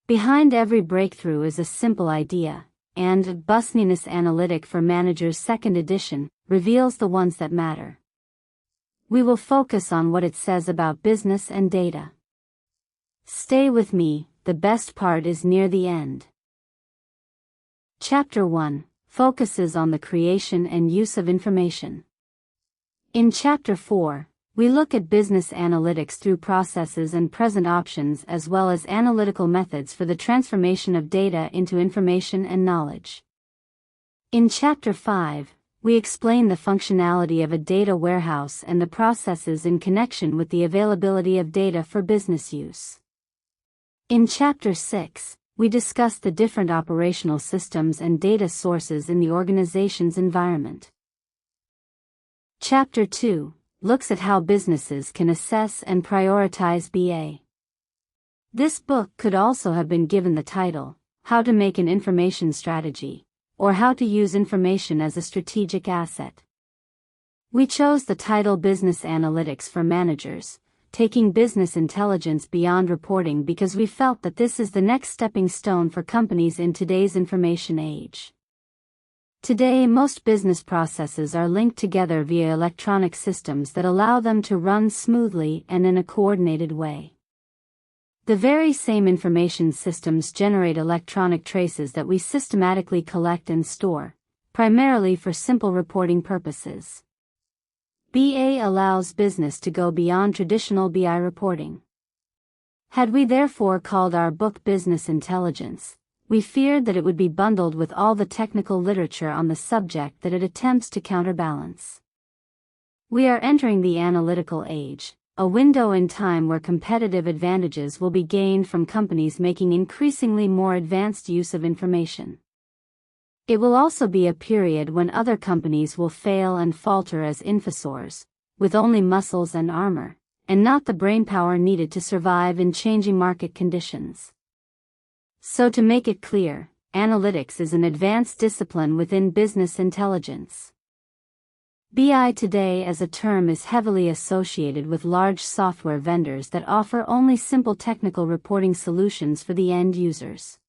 Behind every breakthrough is a simple idea, and Busniness Analytic for Managers 2nd edition reveals the ones that matter. We will focus on what it says about business and data. Stay with me, the best part is near the end. Chapter 1 focuses on the creation and use of information. In Chapter 4, we look at business analytics through processes and present options as well as analytical methods for the transformation of data into information and knowledge. In Chapter 5, we explain the functionality of a data warehouse and the processes in connection with the availability of data for business use. In Chapter 6, we discuss the different operational systems and data sources in the organization's environment. Chapter 2 looks at how businesses can assess and prioritize BA. This book could also have been given the title, How to Make an Information Strategy, or How to Use Information as a Strategic Asset. We chose the title Business Analytics for Managers, taking business intelligence beyond reporting because we felt that this is the next stepping stone for companies in today's information age. Today, most business processes are linked together via electronic systems that allow them to run smoothly and in a coordinated way. The very same information systems generate electronic traces that we systematically collect and store, primarily for simple reporting purposes. BA allows business to go beyond traditional BI reporting. Had we therefore called our book Business Intelligence, we feared that it would be bundled with all the technical literature on the subject that it attempts to counterbalance. We are entering the analytical age, a window in time where competitive advantages will be gained from companies making increasingly more advanced use of information. It will also be a period when other companies will fail and falter as infosaurs, with only muscles and armor, and not the brainpower needed to survive in changing market conditions. So to make it clear, analytics is an advanced discipline within business intelligence. BI today as a term is heavily associated with large software vendors that offer only simple technical reporting solutions for the end users.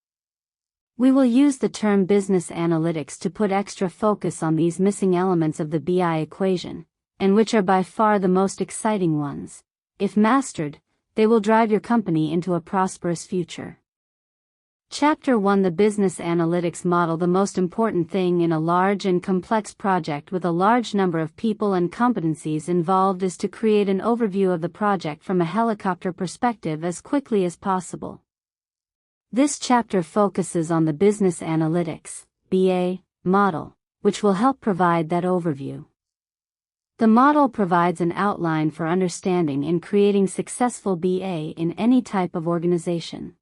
We will use the term business analytics to put extra focus on these missing elements of the BI equation, and which are by far the most exciting ones. If mastered, they will drive your company into a prosperous future. Chapter 1 The Business Analytics Model. The most important thing in a large and complex project with a large number of people and competencies involved is to create an overview of the project from a helicopter perspective as quickly as possible. This chapter focuses on the Business Analytics (BA) model, which will help provide that overview. The model provides an outline for understanding and creating successful BA in any type of organization.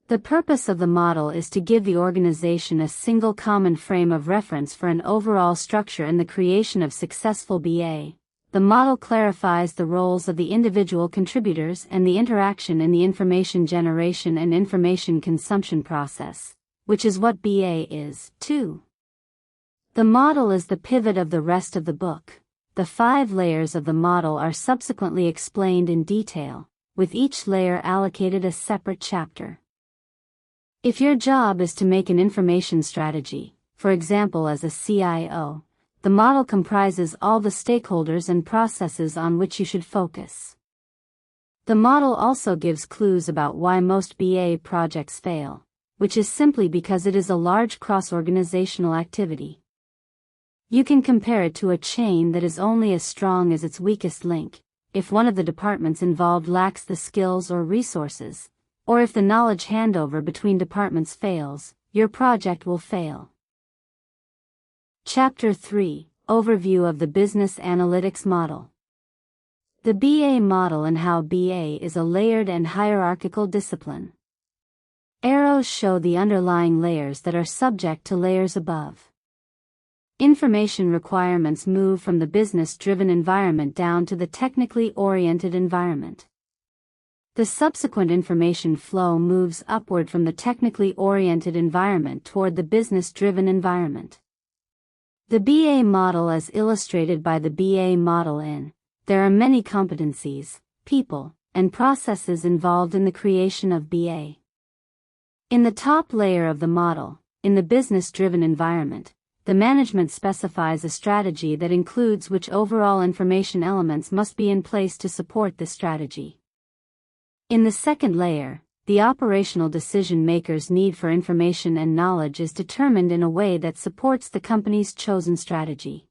The purpose of the model is to give the organization a single common frame of reference for an overall structure in the creation of successful BA. The model clarifies the roles of the individual contributors and the interaction in the information generation and information consumption process, which is what BA is, too. The model is the pivot of the rest of the book. The 5 layers of the model are subsequently explained in detail, with each layer allocated a separate chapter. If your job is to make an information strategy, for example as a CIO, the model comprises all the stakeholders and processes on which you should focus. The model also gives clues about why most BA projects fail, which is simply because it is a large cross-organizational activity. You can compare it to a chain that is only as strong as its weakest link. If one of the departments involved lacks the skills or resources, or if the knowledge handover between departments fails, your project will fail. Chapter 3 Overview of the Business Analytics Model. The BA model and how BA is a layered and hierarchical discipline. Arrows show the underlying layers that are subject to layers above. Information requirements move from the business-driven environment down to the technically oriented environment. The subsequent information flow moves upward from the technically oriented environment toward the business-driven environment. The BA model as illustrated by the BA model in, there are many competencies, people, and processes involved in the creation of BA. In the top layer of the model, in the business-driven environment, the management specifies a strategy that includes which overall information elements must be in place to support this strategy. In the second layer, the operational decision-maker's need for information and knowledge is determined in a way that supports the company's chosen strategy.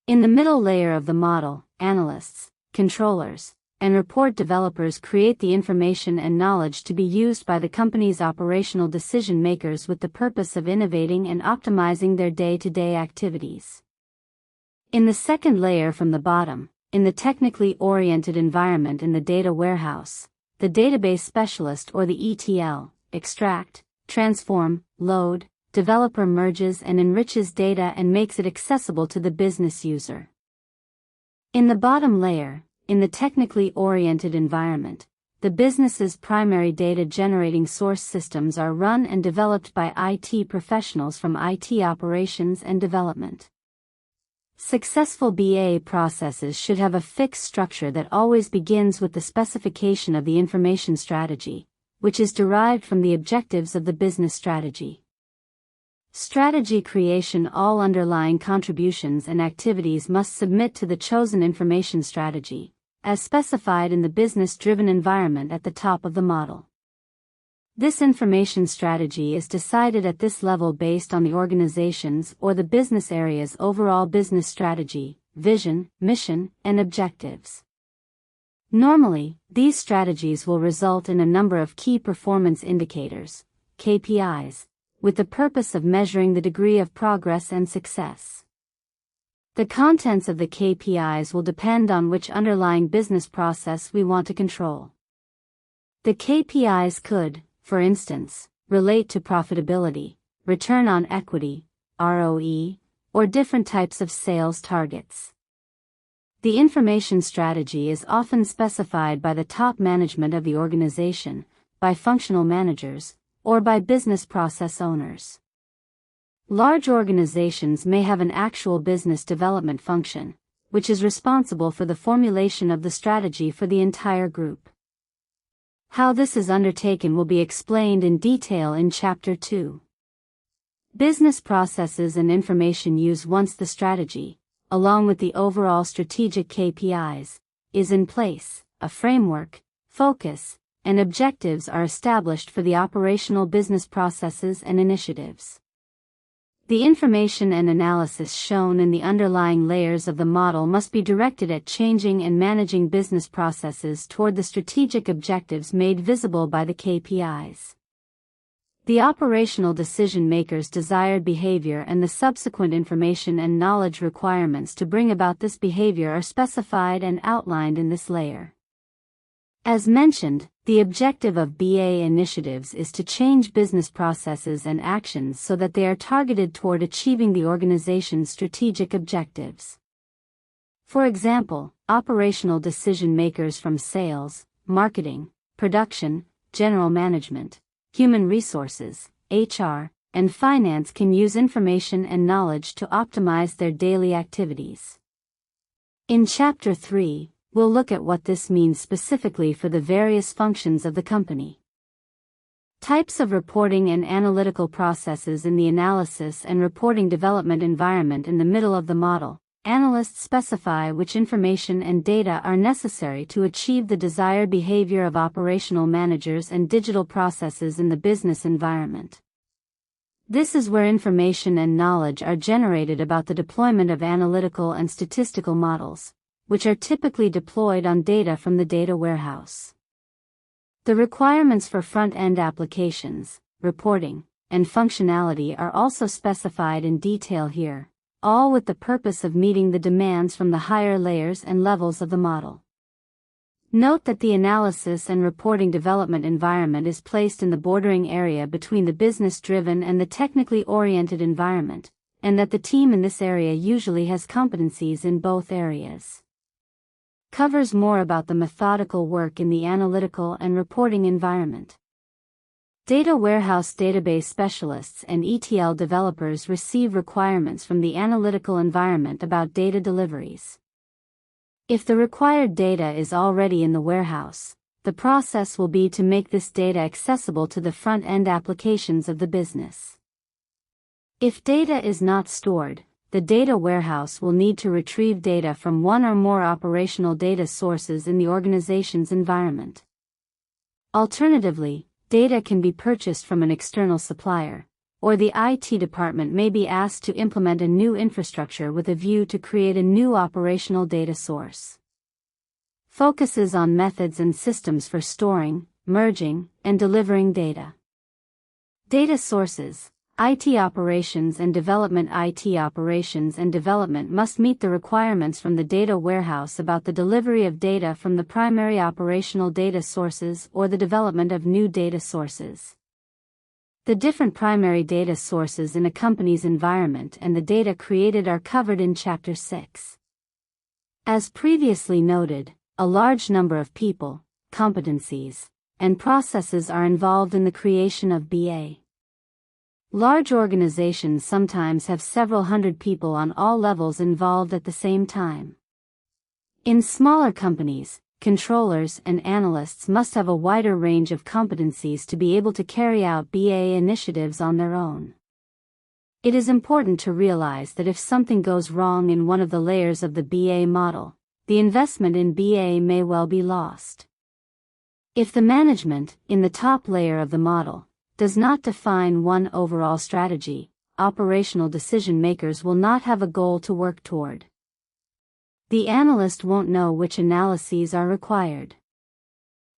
In the middle layer of the model, analysts, controllers, and report developers create the information and knowledge to be used by the company's operational decision-makers with the purpose of innovating and optimizing their day-to-day activities. In the second layer from the bottom, in the technically oriented environment in the data warehouse, the database specialist or the ETL, extract, transform, load, developer merges and enriches data and makes it accessible to the business user. In the bottom layer, in the technically oriented environment, the business's primary data-generating source systems are run and developed by IT professionals from IT operations and development. Successful BA processes should have a fixed structure that always begins with the specification of the information strategy, which is derived from the objectives of the business strategy. Strategy creation. All underlying contributions and activities must submit to the chosen information strategy, as specified in the business-driven environment at the top of the model. This information strategy is decided at this level based on the organization's or the business area's overall business strategy, vision, mission, and objectives. Normally, these strategies will result in a number of key performance indicators, KPIs, with the purpose of measuring the degree of progress and success. The contents of the KPIs will depend on which underlying business process we want to control. The KPIs could, for instance, relate to profitability, return on equity, ROE, or different types of sales targets. The information strategy is often specified by the top management of the organization, by functional managers, or by business process owners. Large organizations may have an actual business development function, which is responsible for the formulation of the strategy for the entire group. How this is undertaken will be explained in detail in Chapter 2. Business processes and information use. Once the strategy, along with the overall strategic KPIs, is in place, a framework, focus, and objectives are established for the operational business processes and initiatives. The information and analysis shown in the underlying layers of the model must be directed at changing and managing business processes toward the strategic objectives made visible by the KPIs. The operational decision-makers' desired behavior and the subsequent information and knowledge requirements to bring about this behavior are specified and outlined in this layer. As mentioned, the objective of BA initiatives is to change business processes and actions so that they are targeted toward achieving the organization's strategic objectives. For example, operational decision-makers from sales, marketing, production, general management, human resources, HR, and finance can use information and knowledge to optimize their daily activities. In Chapter 3, we'll look at what this means specifically for the various functions of the company. Types of reporting and analytical processes. In the analysis and reporting development environment in the middle of the model, analysts specify which information and data are necessary to achieve the desired behavior of operational managers and digital processes in the business environment. This is where information and knowledge are generated about the deployment of analytical and statistical models, which are typically deployed on data from the data warehouse. The requirements for front-end applications, reporting, and functionality are also specified in detail here, all with the purpose of meeting the demands from the higher layers and levels of the model. Note that the analysis and reporting development environment is placed in the bordering area between the business-driven and the technically oriented environment, and that the team in this area usually has competencies in both areas. Covers more about the methodical work in the analytical and reporting environment. Data warehouse database specialists and ETL developers receive requirements from the analytical environment about data deliveries. If the required data is already in the warehouse, the process will be to make this data accessible to the front-end applications of the business. If data is not stored, the data warehouse will need to retrieve data from one or more operational data sources in the organization's environment. Alternatively, data can be purchased from an external supplier, or the IT department may be asked to implement a new infrastructure with a view to create a new operational data source. Focuses on methods and systems for storing, merging, and delivering data. Data sources. IT operations and development. IT operations and development must meet the requirements from the data warehouse about the delivery of data from the primary operational data sources or the development of new data sources. The different primary data sources in a company's environment and the data created are covered in Chapter 6. As previously noted, a large number of people, competencies, and processes are involved in the creation of BA. Large organizations sometimes have several hundred people on all levels involved at the same time. In smaller companies, controllers and analysts must have a wider range of competencies to be able to carry out BA initiatives on their own. It is important to realize that if something goes wrong in one of the layers of the BA model, the investment in BA may well be lost. If the management, in the top layer of the model, does not define one overall strategy, operational decision makers will not have a goal to work toward. The analyst won't know which analyses are required.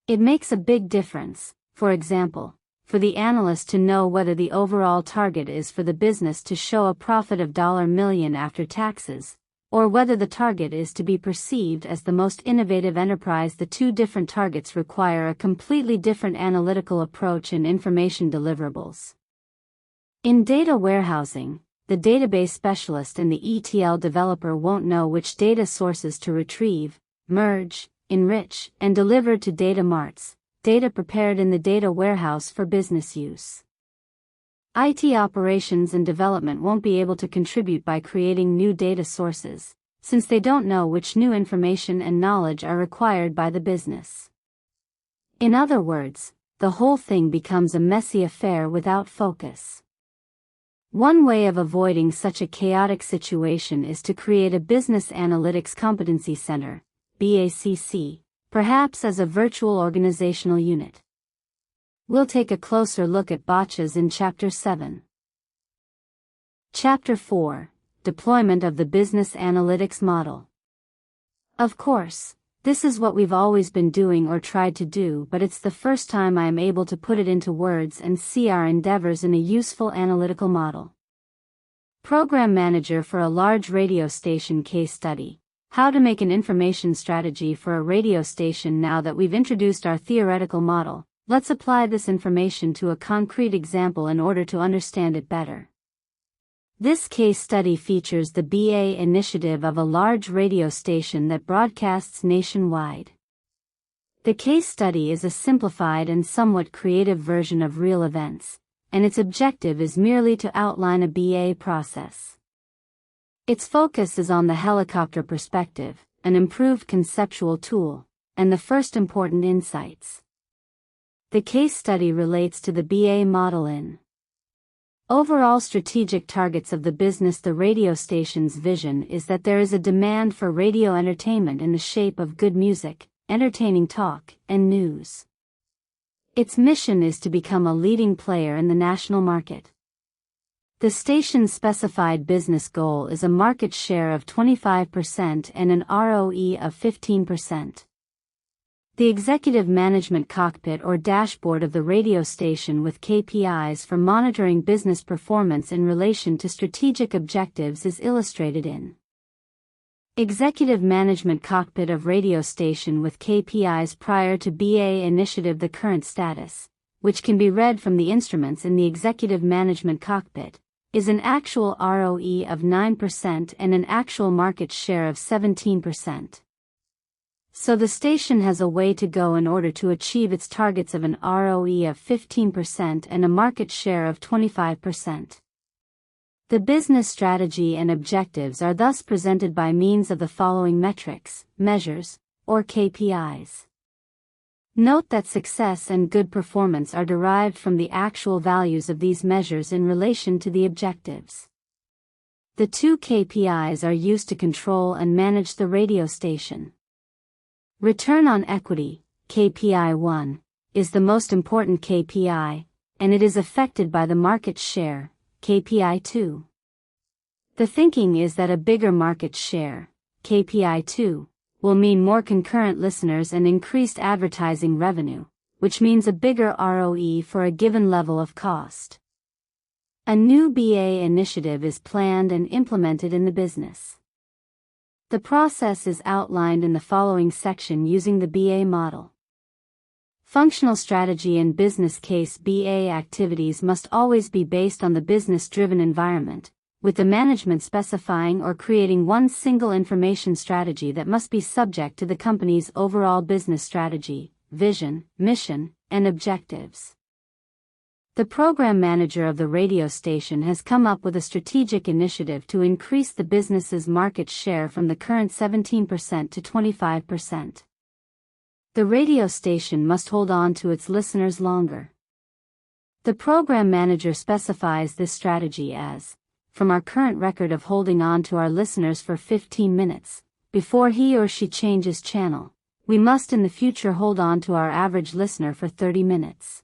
It makes a big difference, for example, for the analyst to know whether the overall target is for the business to show a profit of $1 million after taxes, or whether the target is to be perceived as the most innovative enterprise. The two different targets require a completely different analytical approach and information deliverables. In data warehousing, the database specialist and the ETL developer won't know which data sources to retrieve, merge, enrich, and deliver to data marts, data prepared in the data warehouse for business use. IT operations and development won't be able to contribute by creating new data sources, since they don't know which new information and knowledge are required by the business. In other words, the whole thing becomes a messy affair without focus. One way of avoiding such a chaotic situation is to create a Business Analytics Competency Center, BACC, perhaps as a virtual organizational unit. We'll take a closer look at botches in Chapter 7. Chapter 4, Deployment of the Business Analytics Model. Of course, this is what we've always been doing or tried to do, but it's the first time I am able to put it into words and see our endeavors in a useful analytical model. Program Manager for a large radio station case study. How to make an information strategy for a radio station. Now that we've introduced our theoretical model, let's apply this information to a concrete example in order to understand it better. This case study features the BA initiative of a large radio station that broadcasts nationwide. The case study is a simplified and somewhat creative version of real events, and its objective is merely to outline a BA process. Its focus is on the helicopter perspective, an improved conceptual tool, and the first important insights. The case study relates to the BA model in overall strategic targets of the business. The radio station's vision is that there is a demand for radio entertainment in the shape of good music, entertaining talk, and news. Its mission is to become a leading player in the national market. The station's specified business goal is a market share of 25% and an ROE of 15%. The executive management cockpit or dashboard of the radio station with KPIs for monitoring business performance in relation to strategic objectives is illustrated in Executive Management Cockpit of Radio Station with KPIs prior to BA initiative. The current status, which can be read from the instruments in the Executive Management Cockpit, is an actual ROE of 9% and an actual market share of 17%. So the station has a way to go in order to achieve its targets of an ROE of 15% and a market share of 25%. The business strategy and objectives are thus presented by means of the following metrics, measures, or KPIs. Note that success and good performance are derived from the actual values of these measures in relation to the objectives. The two KPIs are used to control and manage the radio station. Return on equity, KPI 1, is the most important KPI, and it is affected by the market share, KPI 2. The thinking is that a bigger market share, KPI 2, will mean more concurrent listeners and increased advertising revenue, which means a bigger ROE for a given level of cost. A new BA initiative is planned and implemented in the business. The process is outlined in the following section using the BA model. Functional strategy and business case. BA activities must always be based on the business-driven environment, with the management specifying or creating one single information strategy that must be subject to the company's overall business strategy, vision, mission, and objectives. The program manager of the radio station has come up with a strategic initiative to increase the business's market share from the current 17% to 25%. The radio station must hold on to its listeners longer. The program manager specifies this strategy as, from our current record of holding on to our listeners for 15 minutes, before he or she changes channel, we must in the future hold on to our average listener for 30 minutes.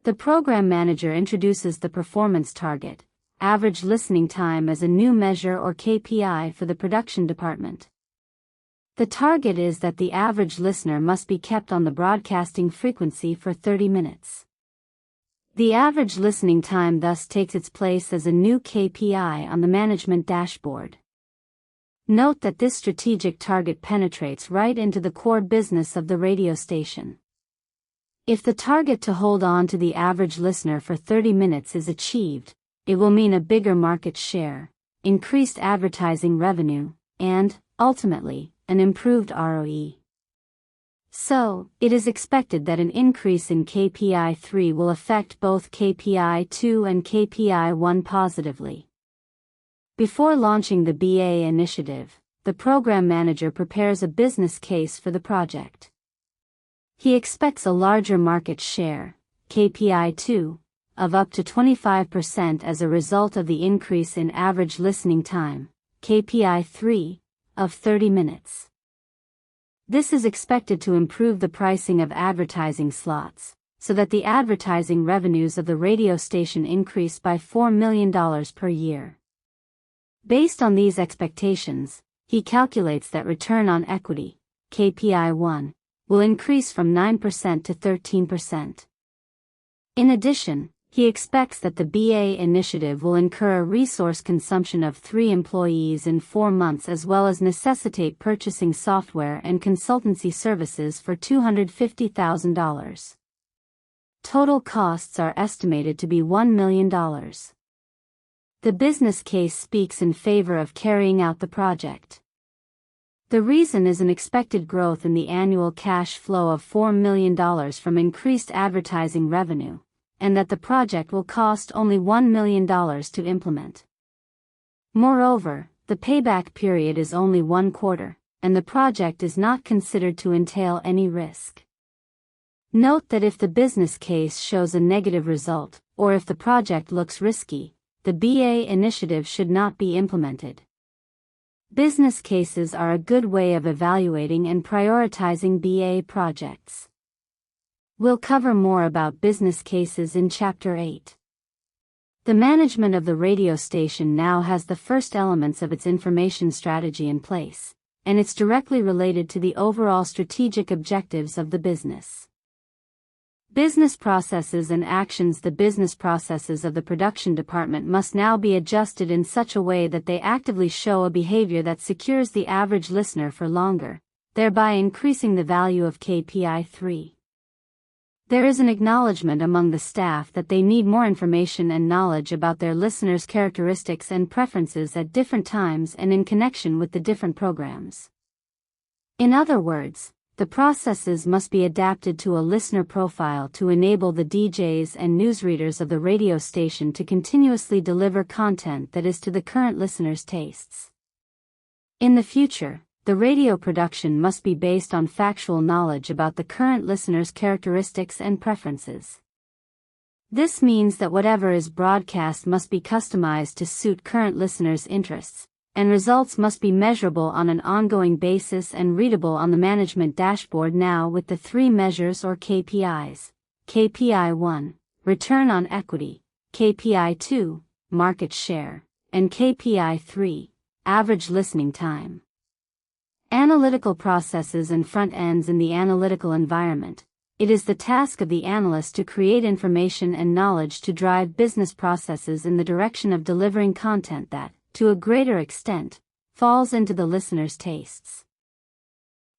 The program manager introduces the performance target, average listening time, as a new measure or KPI for the production department. The target is that the average listener must be kept on the broadcasting frequency for 30 minutes. The average listening time thus takes its place as a new KPI on the management dashboard. Note that this strategic target penetrates right into the core business of the radio station. If the target to hold on to the average listener for 30 minutes is achieved, it will mean a bigger market share, increased advertising revenue, and, ultimately, an improved ROE. So, it is expected that an increase in KPI 3 will affect both KPI 2 and KPI 1 positively. Before launching the BA initiative, the program manager prepares a business case for the project. He expects a larger market share, KPI 2, of up to 25% as a result of the increase in average listening time, KPI 3, of 30 minutes. This is expected to improve the pricing of advertising slots, so that the advertising revenues of the radio station increase by $4 million per year. Based on these expectations, he calculates that return on equity, KPI 1, will increase from 9% to 13%. In addition, he expects that the BA initiative will incur a resource consumption of 3 employees in 4 months, as well as necessitate purchasing software and consultancy services for $250,000. Total costs are estimated to be $1 million. The business case speaks in favor of carrying out the project. The reason is an expected growth in the annual cash flow of $4 million from increased advertising revenue, and that the project will cost only $1 million to implement. Moreover, the payback period is only 1 quarter, and the project is not considered to entail any risk. Note that if the business case shows a negative result, or if the project looks risky, the BA initiative should not be implemented. Business cases are a good way of evaluating and prioritizing BA projects. We'll cover more about business cases in Chapter 8. The management of the radio station now has the first elements of its information strategy in place, and it's directly related to the overall strategic objectives of the business. Business processes and actions. The business processes of the production department must now be adjusted in such a way that they actively show a behavior that secures the average listener for longer, thereby increasing the value of KPI 3. There is an acknowledgement among the staff that they need more information and knowledge about their listeners' characteristics and preferences at different times and in connection with the different programs. In other words, the processes must be adapted to a listener profile to enable the DJs and newsreaders of the radio station to continuously deliver content that is to the current listener's tastes. In the future, the radio production must be based on factual knowledge about the current listener's characteristics and preferences. This means that whatever is broadcast must be customized to suit current listeners' interests, and results must be measurable on an ongoing basis and readable on the management dashboard now with the 3 measures or KPIs. KPI 1, Return on Equity, KPI 2, Market Share, and KPI 3, Average Listening Time. Analytical processes and front ends in the analytical environment. It is the task of the analyst to create information and knowledge to drive business processes in the direction of delivering content that, to a greater extent, falls into the listener's tastes.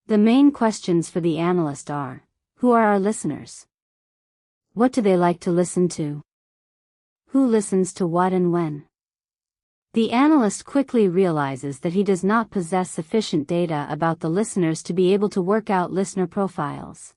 The main questions for the analyst are: who are our listeners? What do they like to listen to? Who listens to what and when? The analyst quickly realizes that he does not possess sufficient data about the listeners to be able to work out listener profiles.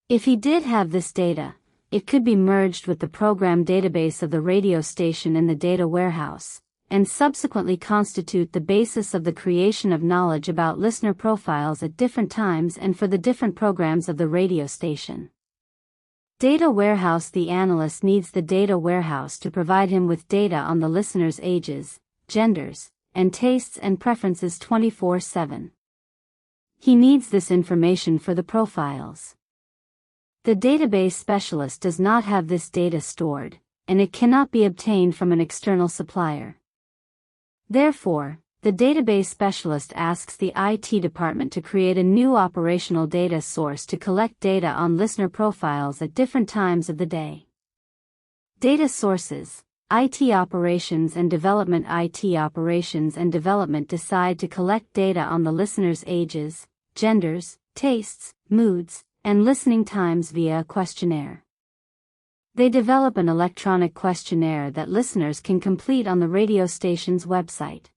If he did have this data, it could be merged with the program database of the radio station in the data warehouse, and subsequently constitute the basis of the creation of knowledge about listener profiles at different times and for the different programs of the radio station. Data warehouse. The analyst needs the data warehouse to provide him with data on the listener's ages, genders, and tastes and preferences 24/7. He needs this information for the profiles. The database specialist does not have this data stored, and it cannot be obtained from an external supplier. Therefore, the database specialist asks the IT department to create a new operational data source to collect data on listener profiles at different times of the day. Data sources: IT operations and development. IT operations and development decide to collect data on the listener's ages, genders, tastes, moods, and listening times via a questionnaire. They develop an electronic questionnaire that listeners can complete on the radio station's website.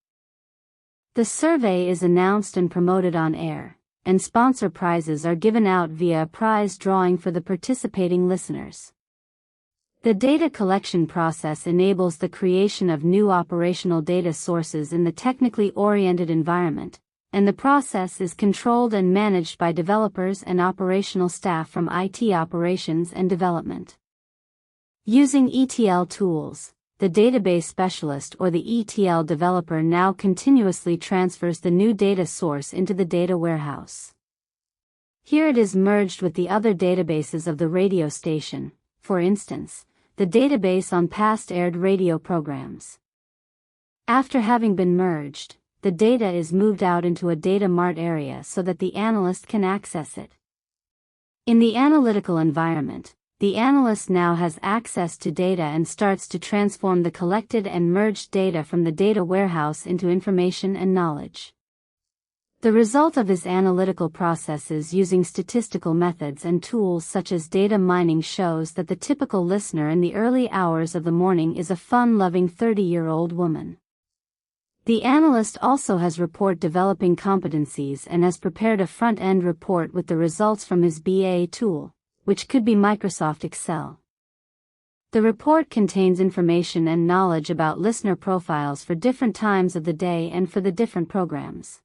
The survey is announced and promoted on air, and sponsor prizes are given out via a prize drawing for the participating listeners. The data collection process enables the creation of new operational data sources in the technically oriented environment, and the process is controlled and managed by developers and operational staff from IT operations and development. Using ETL tools, the database specialist or the ETL developer now continuously transfers the new data source into the data warehouse. Here it is merged with the other databases of the radio station, for instance, the database on past aired radio programs. After having been merged, the data is moved out into a data mart area so that the analyst can access it. In the analytical environment, the analyst now has access to data and starts to transform the collected and merged data from the data warehouse into information and knowledge. The result of his analytical processes using statistical methods and tools such as data mining shows that the typical listener in the early hours of the morning is a fun-loving 30-year-old woman. The analyst also has report developing competencies and has prepared a front-end report with the results from his BA tool, which could be Microsoft Excel. The report contains information and knowledge about listener profiles for different times of the day and for the different programs.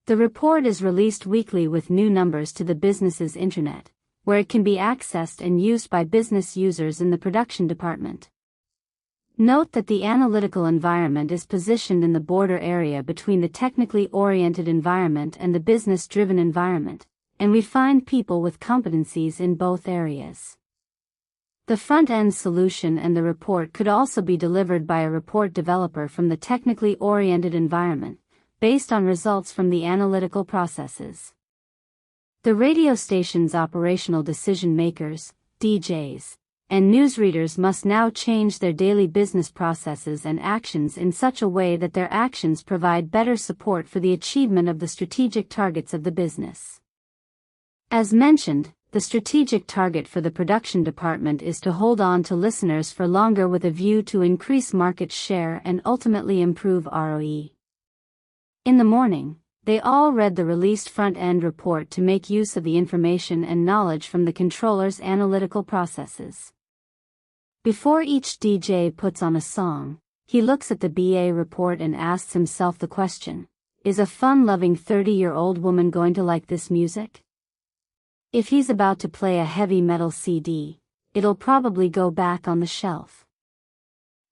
The report is released weekly with new numbers to the business's intranet, where it can be accessed and used by business users in the production department. Note that the analytical environment is positioned in the border area between the technically oriented environment and the business-driven environment, and we find people with competencies in both areas. The front-end solution and the report could also be delivered by a report developer from the technically oriented environment, based on results from the analytical processes. The radio station's operational decision makers, DJs, and newsreaders must now change their daily business processes and actions in such a way that their actions provide better support for the achievement of the strategic targets of the business. As mentioned, the strategic target for the production department is to hold on to listeners for longer with a view to increase market share and ultimately improve ROE. In the morning, they all read the released front-end report to make use of the information and knowledge from the controller's analytical processes. Before each DJ puts on a song, he looks at the BA report and asks himself the question, Is a fun-loving 30-year-old woman going to like this music? If he's about to play a heavy metal CD, it'll probably go back on the shelf.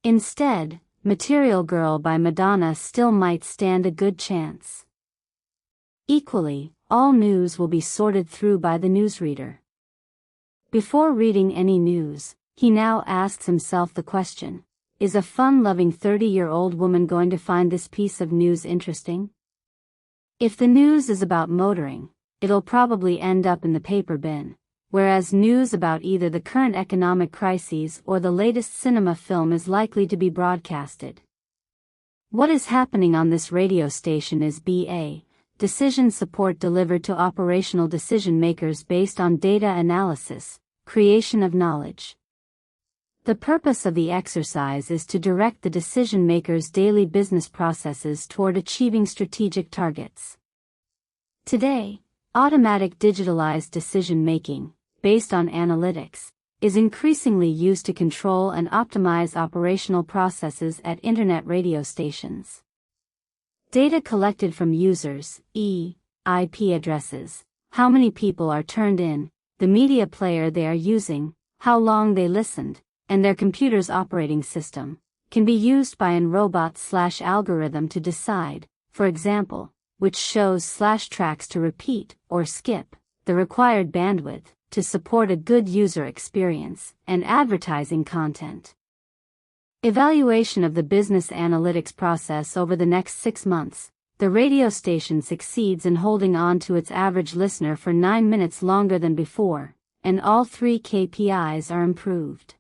Instead, Material Girl by Madonna still might stand a good chance. Equally, all news will be sorted through by the newsreader. Before reading any news, he now asks himself the question, is a fun-loving 30-year-old woman going to find this piece of news interesting? If the news is about motoring, it'll probably end up in the paper bin, whereas news about either the current economic crises or the latest cinema film is likely to be broadcasted. What is happening on this radio station is BA, decision support delivered to operational decision makers based on data analysis, creation of knowledge. The purpose of the exercise is to direct the decision makers' daily business processes toward achieving strategic targets. Today, automatic digitalized decision making, based on analytics, is increasingly used to control and optimize operational processes at internet radio stations. Data collected from users, IP addresses, how many people are turned in, the media player they are using, how long they listened, and their computer's operating system, can be used by an robot/algorithm to decide, for example, which shows/tracks to repeat or skip, the required bandwidth to support a good user experience, and advertising content. Evaluation of the business analytics process over the next 6 months. The radio station succeeds in holding on to its average listener for 9 minutes longer than before, and all 3 KPIs are improved.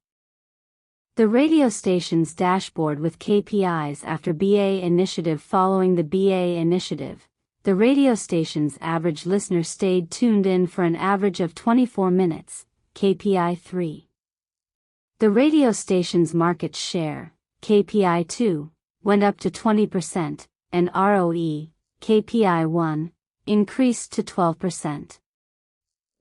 The radio station's dashboard with KPIs after BA initiative. Following the BA initiative, the radio station's average listener stayed tuned in for an average of 24 minutes, KPI 3. The radio station's market share, KPI 2, went up to 20%, and ROE, KPI 1, increased to 12%.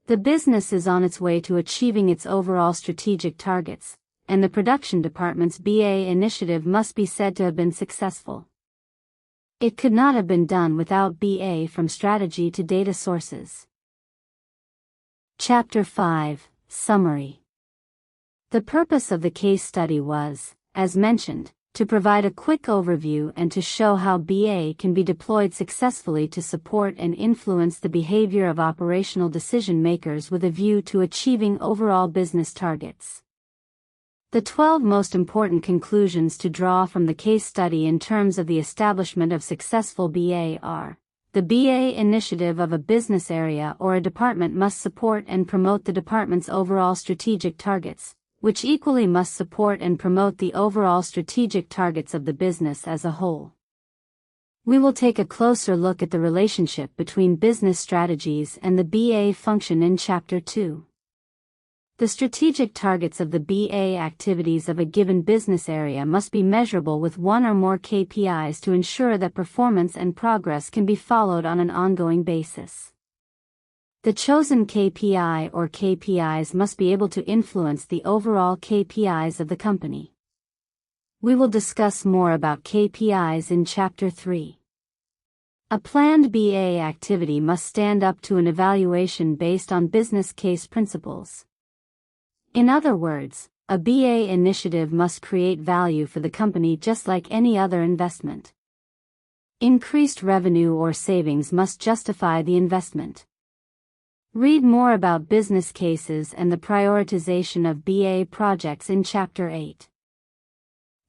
The business is on its way to achieving its overall strategic targets, and the production department's BA initiative must be said to have been successful. It could not have been done without BA from strategy to data sources. Chapter 5, Summary. The purpose of the case study was, as mentioned, to provide a quick overview and to show how BA can be deployed successfully to support and influence the behavior of operational decision makers with a view to achieving overall business targets. The 12 most important conclusions to draw from the case study in terms of the establishment of successful BA are: the BA initiative of a business area or a department must support and promote the department's overall strategic targets, which equally must support and promote the overall strategic targets of the business as a whole. We will take a closer look at the relationship between business strategies and the BA function in Chapter 2. The strategic targets of the BA activities of a given business area must be measurable with one or more KPIs to ensure that performance and progress can be followed on an ongoing basis. The chosen KPI or KPIs must be able to influence the overall KPIs of the company. We will discuss more about KPIs in Chapter 3. A planned BA activity must stand up to an evaluation based on business case principles. In other words, a BA initiative must create value for the company just like any other investment. Increased revenue or savings must justify the investment. Read more about business cases and the prioritization of BA projects in Chapter 8.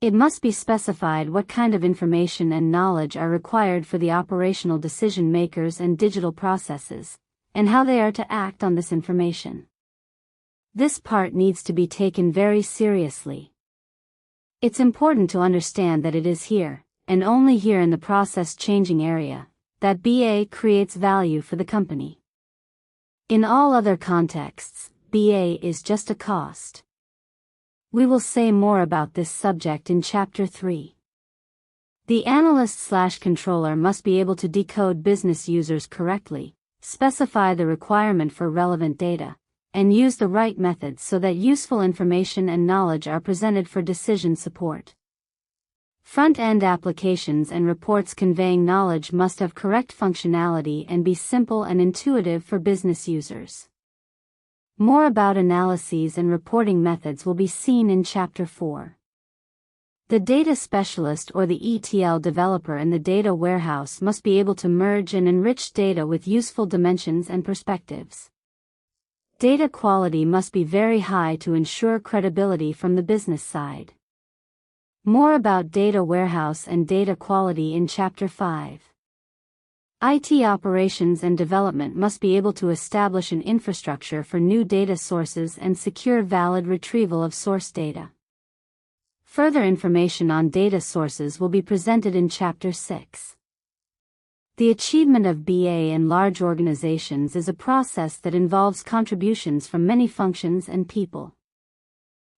It must be specified what kind of information and knowledge are required for the operational decision makers and digital processes, and how they are to act on this information. This part needs to be taken very seriously. It's important to understand that it is here, and only here in the process changing area, that BA creates value for the company. In all other contexts, BA is just a cost. We will say more about this subject in Chapter 3. The analyst/controller must be able to decode business users correctly, specify the requirement for relevant data, and use the right methods so that useful information and knowledge are presented for decision support. Front-end applications and reports conveying knowledge must have correct functionality and be simple and intuitive for business users. More about analyses and reporting methods will be seen in Chapter 4. The data specialist or the ETL developer in the data warehouse must be able to merge and enrich data with useful dimensions and perspectives. Data quality must be very high to ensure credibility from the business side. More about data warehouse and data quality in Chapter 5. IT operations and development must be able to establish an infrastructure for new data sources and secure valid retrieval of source data. Further information on data sources will be presented in Chapter 6. The achievement of BA in large organizations is a process that involves contributions from many functions and people.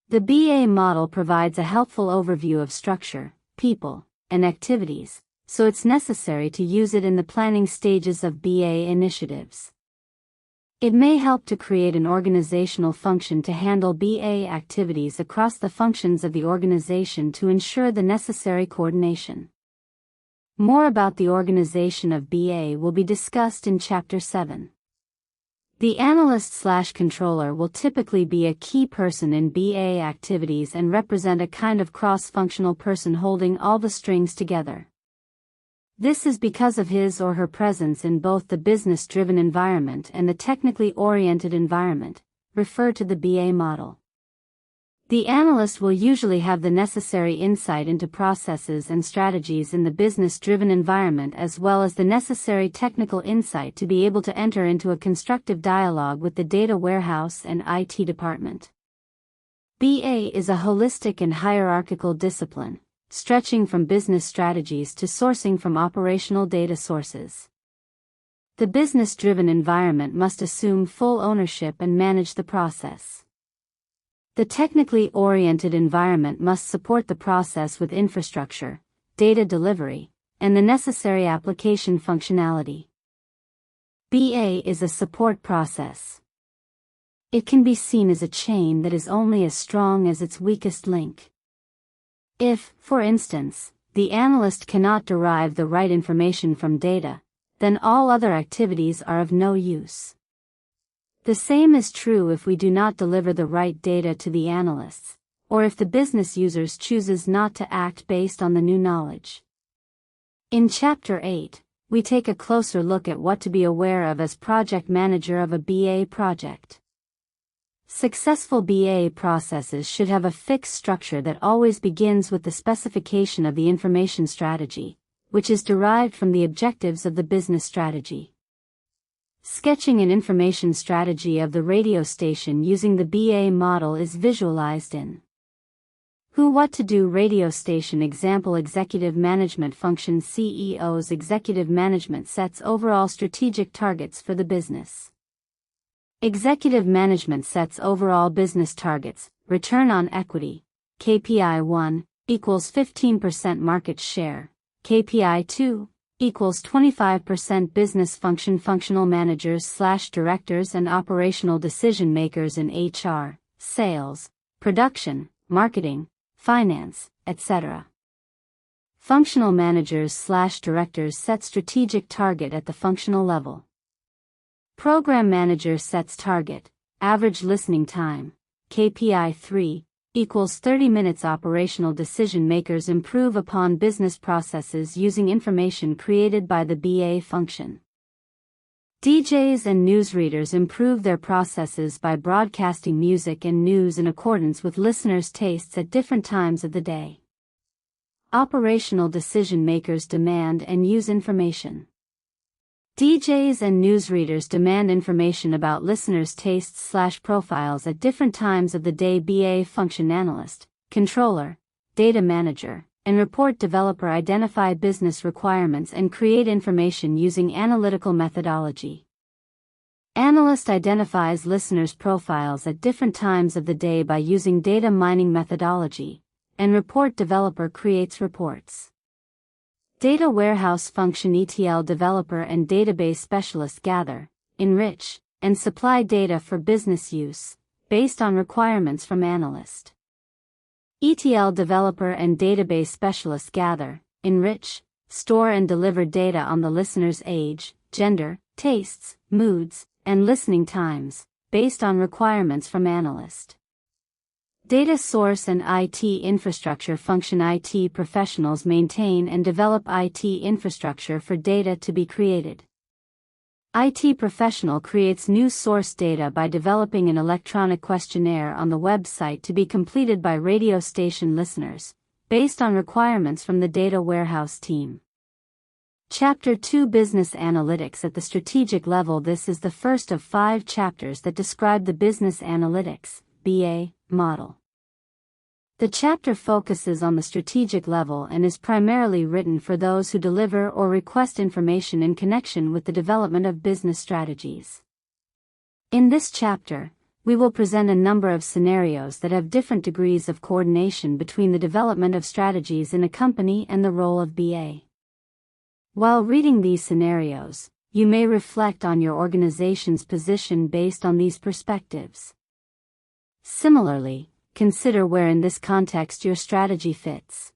The BA model provides a helpful overview of structure, people, and activities, so it's necessary to use it in the planning stages of BA initiatives. It may help to create an organizational function to handle BA activities across the functions of the organization to ensure the necessary coordination. More about the organization of BA will be discussed in Chapter 7. The analyst/controller will typically be a key person in BA activities and represent a kind of cross-functional person holding all the strings together. This is because of his or her presence in both the business-driven environment and the technically oriented environment, referred to the BA model. The analyst will usually have the necessary insight into processes and strategies in the business-driven environment as well as the necessary technical insight to be able to enter into a constructive dialogue with the data warehouse and IT department. BA is a holistic and hierarchical discipline, stretching from business strategies to sourcing from operational data sources. The business-driven environment must assume full ownership and manage the process. The technically oriented environment must support the process with infrastructure, data delivery, and the necessary application functionality. BA is a support process. It can be seen as a chain that is only as strong as its weakest link. If, for instance, the analyst cannot derive the right information from data, then all other activities are of no use. The same is true if we do not deliver the right data to the analysts, or if the business users chooses not to act based on the new knowledge. In Chapter 8, we take a closer look at what to be aware of as project manager of a BA project. Successful BA processes should have a fixed structure that always begins with the specification of the information strategy, which is derived from the objectives of the business strategy. Sketching an information strategy of the radio station using the BA model is visualized in Who What to Do radio station example. Executive management function. CEO's executive management sets overall strategic targets for the business. Executive management sets overall business targets. Return on equity, KPI 1, equals 15% market share, KPI 2, equals 25% business function. Functional managers/directors and operational decision makers in HR, sales, production, marketing, finance, etc. Functional managers/directors set strategic target at the functional level. Program manager sets target, average listening time, KPI 3, equals 30 minutes. Operational decision makers improve upon business processes using information created by the BA function. DJs and newsreaders improve their processes by broadcasting music and news in accordance with listeners' tastes at different times of the day. Operational decision makers demand and use information. DJs and newsreaders demand information about listeners' tastes/profiles at different times of the day. BA function analyst, controller, data manager, and report developer identify business requirements and create information using analytical methodology. Analyst identifies listeners' profiles at different times of the day by using data mining methodology, and report developer creates reports. Data warehouse function. ETL developer and database specialist gather, enrich, and supply data for business use, based on requirements from analyst. ETL developer and database specialists gather, enrich, store and deliver data on the listener's age, gender, tastes, moods, and listening times, based on requirements from analyst. Data source and IT infrastructure function. IT professionals maintain and develop IT infrastructure for data to be created. IT professional creates new source data by developing an electronic questionnaire on the website to be completed by radio station listeners, based on requirements from the data warehouse team. Chapter 2 Business Analytics at the strategic level. This is the first of 5 chapters that describe the business analytics, BA, model. The chapter focuses on the strategic level and is primarily written for those who deliver or request information in connection with the development of business strategies. In this chapter, we will present a number of scenarios that have different degrees of coordination between the development of strategies in a company and the role of BA. While reading these scenarios, you may reflect on your organization's position based on these perspectives. Similarly, consider where in this context your strategy fits.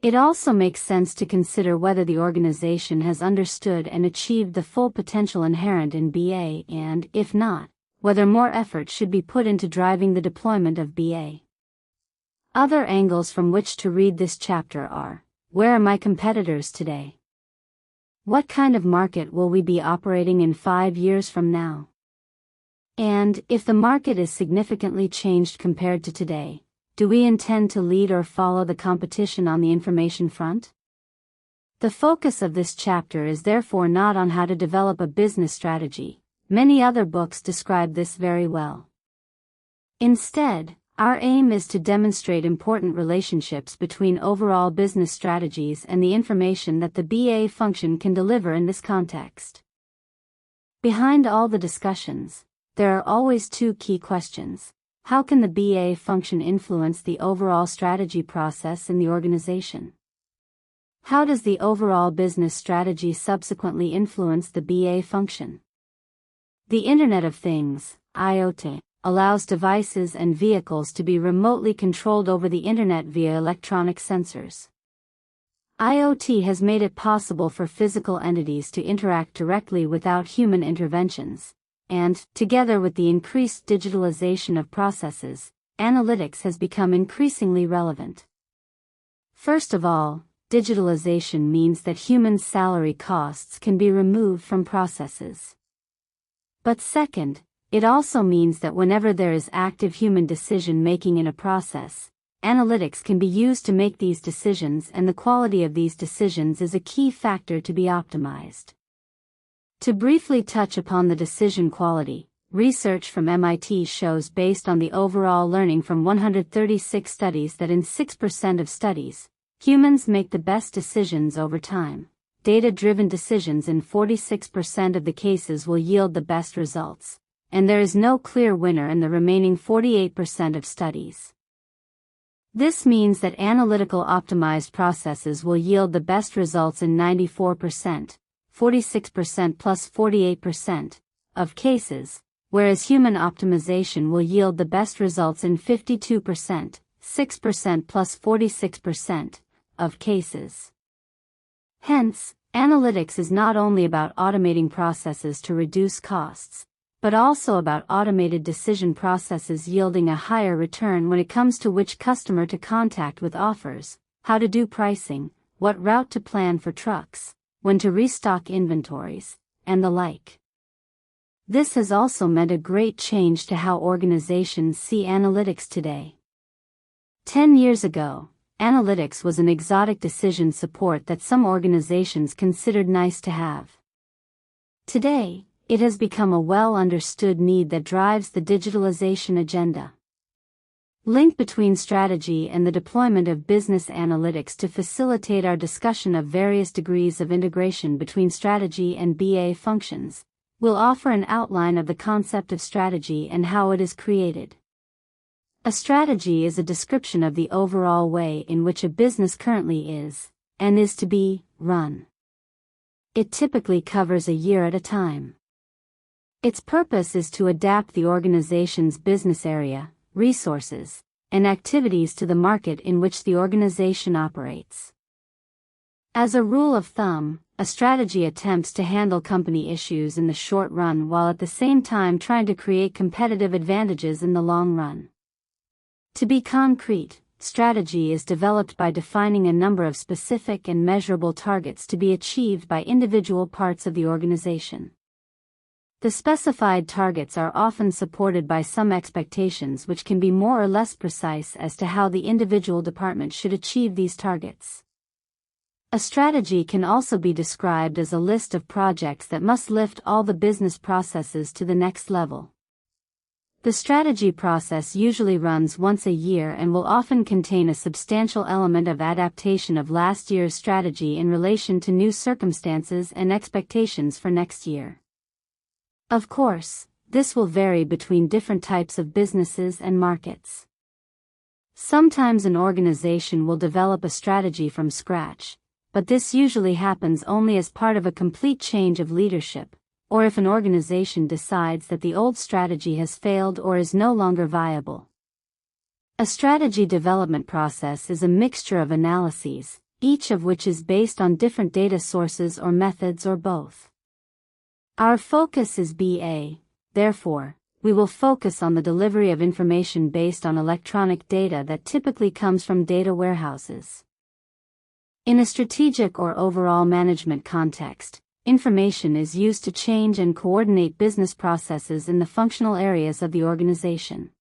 It also makes sense to consider whether the organization has understood and achieved the full potential inherent in BA and, if not, whether more effort should be put into driving the deployment of BA. Other angles from which to read this chapter are: where are my competitors today? What kind of market will we be operating in 5 years from now? And, if the market is significantly changed compared to today, do we intend to lead or follow the competition on the information front? The focus of this chapter is therefore not on how to develop a business strategy. Many other books describe this very well. Instead, our aim is to demonstrate important relationships between overall business strategies and the information that the BA function can deliver in this context. Behind all the discussions, there are always 2 key questions. How can the BA function influence the overall strategy process in the organization? How does the overall business strategy subsequently influence the BA function? The Internet of Things, IoT, allows devices and vehicles to be remotely controlled over the Internet via electronic sensors. IoT has made it possible for physical entities to interact directly without human interventions. And, together with the increased digitalization of processes, analytics has become increasingly relevant. First of all, digitalization means that human salary costs can be removed from processes. But second, it also means that whenever there is active human decision-making in a process, analytics can be used to make these decisions, and the quality of these decisions is a key factor to be optimized. To briefly touch upon the decision quality, research from MIT shows, based on the overall learning from 136 studies, that in 6% of studies, humans make the best decisions over time. Data-driven decisions in 46% of the cases will yield the best results, and there is no clear winner in the remaining 48% of studies. This means that analytical optimized processes will yield the best results in 94%. 46% plus 48% of cases, whereas human optimization will yield the best results in 52%, 6% plus 46% of cases. Hence, analytics is not only about automating processes to reduce costs, but also about automated decision processes yielding a higher return when it comes to which customer to contact with offers, how to do pricing, what route to plan for trucks, when to restock inventories, and the like. This has also meant a great change to how organizations see analytics today. 10 years ago, analytics was an exotic decision support that some organizations considered nice to have. Today, it has become a well-understood need that drives the digitalization agenda. Link between strategy and the deployment of business analytics. To facilitate our discussion of various degrees of integration between strategy and BA functions, we'll offer an outline of the concept of strategy and how it is created. A strategy is a description of the overall way in which a business currently is, and is to be, run. It typically covers a year at a time. Its purpose is to adapt the organization's business area, resources, and activities to the market in which the organization operates. As a rule of thumb, a strategy attempts to handle company issues in the short run while at the same time trying to create competitive advantages in the long run. To be concrete, strategy is developed by defining a number of specific and measurable targets to be achieved by individual parts of the organization. The specified targets are often supported by some expectations which can be more or less precise as to how the individual department should achieve these targets. A strategy can also be described as a list of projects that must lift all the business processes to the next level. The strategy process usually runs once a year and will often contain a substantial element of adaptation of last year's strategy in relation to new circumstances and expectations for next year. Of course, this will vary between different types of businesses and markets. Sometimes an organization will develop a strategy from scratch, but this usually happens only as part of a complete change of leadership, or if an organization decides that the old strategy has failed or is no longer viable. A strategy development process is a mixture of analyses, each of which is based on different data sources or methods or both. Our focus is BA, therefore, we will focus on the delivery of information based on electronic data that typically comes from data warehouses. In a strategic or overall management context, information is used to change and coordinate business processes in the functional areas of the organization.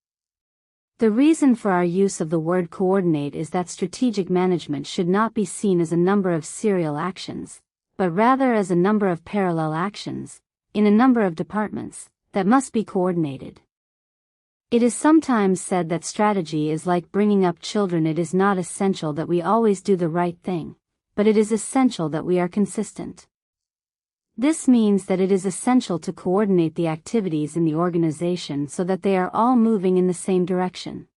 The reason for our use of the word coordinate is that strategic management should not be seen as a number of serial actions, but rather as a number of parallel actions, in a number of departments, that must be coordinated. It is sometimes said that strategy is like bringing up children. It is not essential that we always do the right thing, but it is essential that we are consistent. This means that it is essential to coordinate the activities in the organization so that they are all moving in the same direction.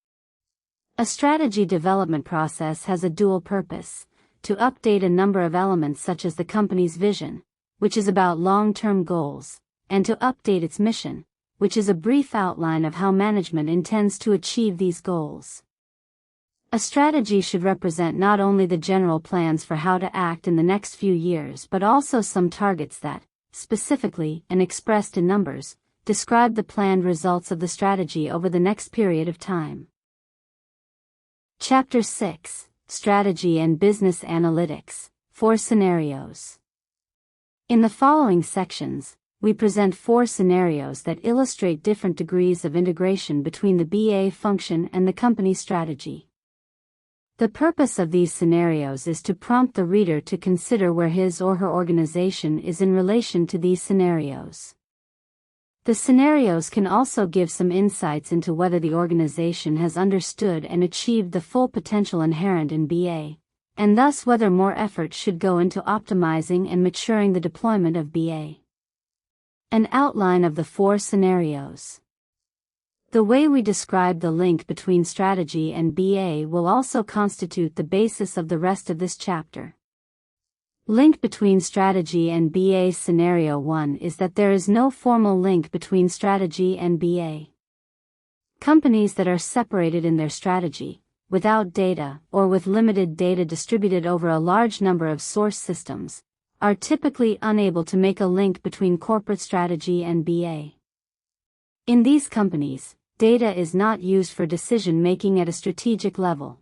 A strategy development process has a dual purpose: to update a number of elements such as the company's vision, which is about long-term goals, and to update its mission, which is a brief outline of how management intends to achieve these goals. A strategy should represent not only the general plans for how to act in the next few years but also some targets that, specifically and expressed in numbers, describe the planned results of the strategy over the next period of time. Chapter 6: Strategy and Business Analytics, 4 Scenarios. In the following sections, we present 4 scenarios that illustrate different degrees of integration between the BA function and the company strategy. The purpose of these scenarios is to prompt the reader to consider where his or her organization is in relation to these scenarios. The scenarios can also give some insights into whether the organization has understood and achieved the full potential inherent in BA, and thus whether more effort should go into optimizing and maturing the deployment of BA. An outline of the 4 scenarios. The way we describe the link between strategy and BA will also constitute the basis of the rest of this chapter. Link between strategy and BA. Scenario 1 is that there is no formal link between strategy and BA. Companies that are separated in their strategy, without data or with limited data distributed over a large number of source systems, are typically unable to make a link between corporate strategy and BA. In these companies, data is not used for decision-making at a strategic level.